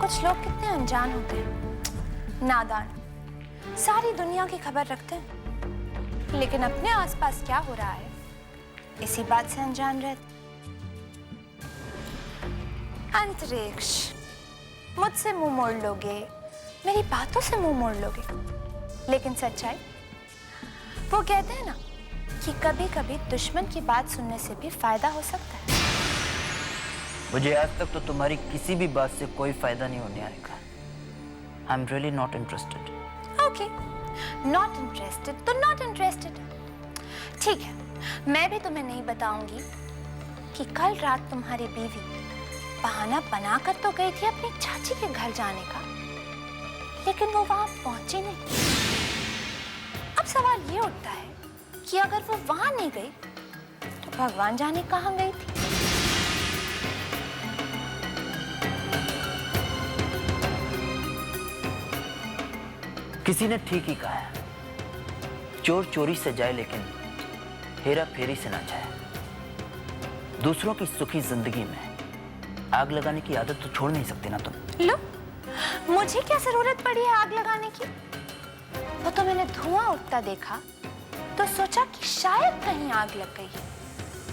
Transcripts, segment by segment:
कुछ लोग कितने अनजान होते हैं, नादान, सारी दुनिया की खबर रखते हैं, लेकिन अपने आसपास क्या हो रहा है इसी बात से अनजान रहते। अंतरिक्ष, मुझसे मुंह मोड़ लोगे, मेरी बातों से मुंह मोड़ लोगे, लेकिन सच्चाई, वो कहते हैं ना कि कभी कभी दुश्मन की बात सुनने से भी फायदा हो सकता है। मुझे आज तक तो तुम्हारी किसी भी बात से कोई फायदा नहीं होने आएगा। I am really not interested. Okay, not interested तो नॉट इंटरेस्टेड। ठीक है, मैं भी तुम्हें नहीं बताऊंगी कि कल रात तुम्हारी बीवी बहाना बनाकर तो गई थी अपनी चाची के घर जाने का, लेकिन वो वहां पहुंची नहीं। अब सवाल ये उठता है कि अगर वो वहां नहीं गई तो भगवान जाने कहां गई थी। किसी ने ठीक ही कहा है, चोर चोरी से जाए लेकिन हेरा फेरी से ना जाए। दूसरों की सुखी जिंदगी में आग लगाने की आदत तो छोड़ नहीं सकती ना तुम। लो, मुझे क्या जरूरत पड़ी है आग लगाने की? वो तो मैंने धुआं उठता देखा तो सोचा कि शायद कहीं आग लग गई है।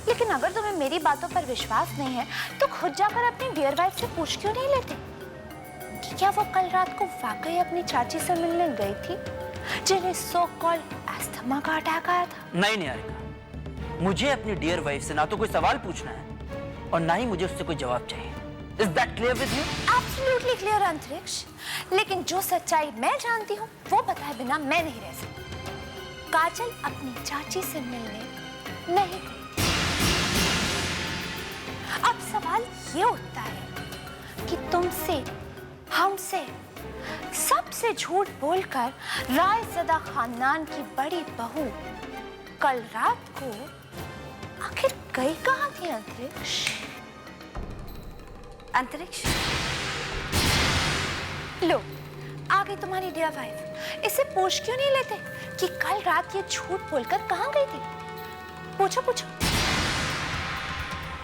लेकिन अगर तुम्हें मेरी बातों पर विश्वास नहीं है तो खुद जाकर अपनी डियर वाइफ से पूछ क्यों नहीं लेते कि क्या वो कल रात को वाकई अपनी चाची से मिलने गई थी जिन्हें सो कॉल्ड अस्थमा का अटैक आया था? नहीं आएगा। मुझे अपनी डियर वाइफ से ना तो कोई सवाल पूछना है और ना ही मुझे उससे कोई जवाब चाहिए। Is that clear with you? Absolutely clear, अंतरिक्ष। लेकिन जो सच्चाई मैं जानती हूँ वो बताए बिना मैं नहीं रह सकती। काजल अपनी चाची से मिलने नहीं गई। अब सवाल ये उठता है कि तुमसे, हमसे, सबसे झूठ बोलकर रायज़दा खानदान की बड़ी बहू कल रात को आखिर गई कहाँ थी अंतरिक्ष? अंतरिक्ष, लो, आ गई तुम्हारी डियर वाइफ। इससे पूछ क्यों नहीं लेते कि कल रात ये झूठ बोलकर कहाँ गई थी? पूछो पूछो,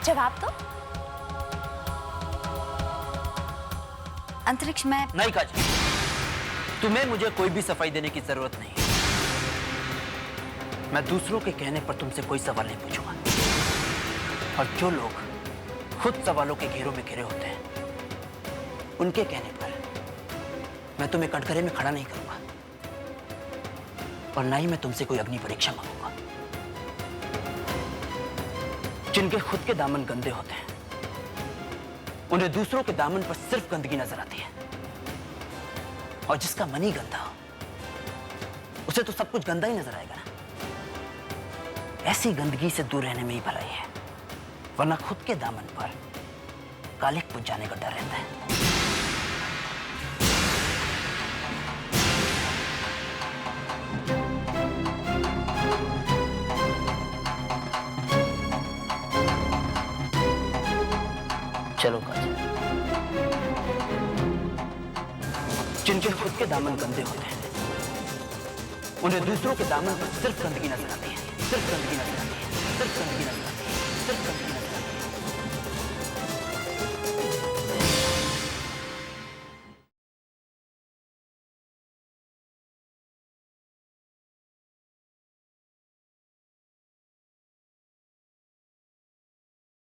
जवाब दो। अंतरिक्ष, मैं नहीं काजल, तुम्हें मुझे कोई भी सफाई देने की जरूरत नहीं। मैं दूसरों के कहने पर तुमसे कोई सवाल नहीं पूछूंगा, और जो लोग खुद सवालों के घेरों में घिरे होते हैं उनके कहने पर मैं तुम्हें कटघरे में खड़ा नहीं करूंगा, और ना ही मैं तुमसे कोई अग्नि परीक्षा मांगूंगा। जिनके खुद के दामन गंदे होते हैं उन्हें दूसरों के दामन पर सिर्फ गंदगी नजर आती है, और जिसका मन ही गंदा हो उसे तो सब कुछ गंदा ही नजर आएगा ना। ऐसी गंदगी से दूर रहने में ही भलाई है, वरना खुद के दामन पर कालिक पुज जाने का डर रहता है। चलो काजल, जिनके खुद के दामन गंदे होते हैं उन्हें दूसरों के दामन पर सिर्फ गंदगी नजर आती है, सिर्फ गंदगी नजर आती है, सिर्फ गंदगी नजर आती है, सिर्फ गंदगी।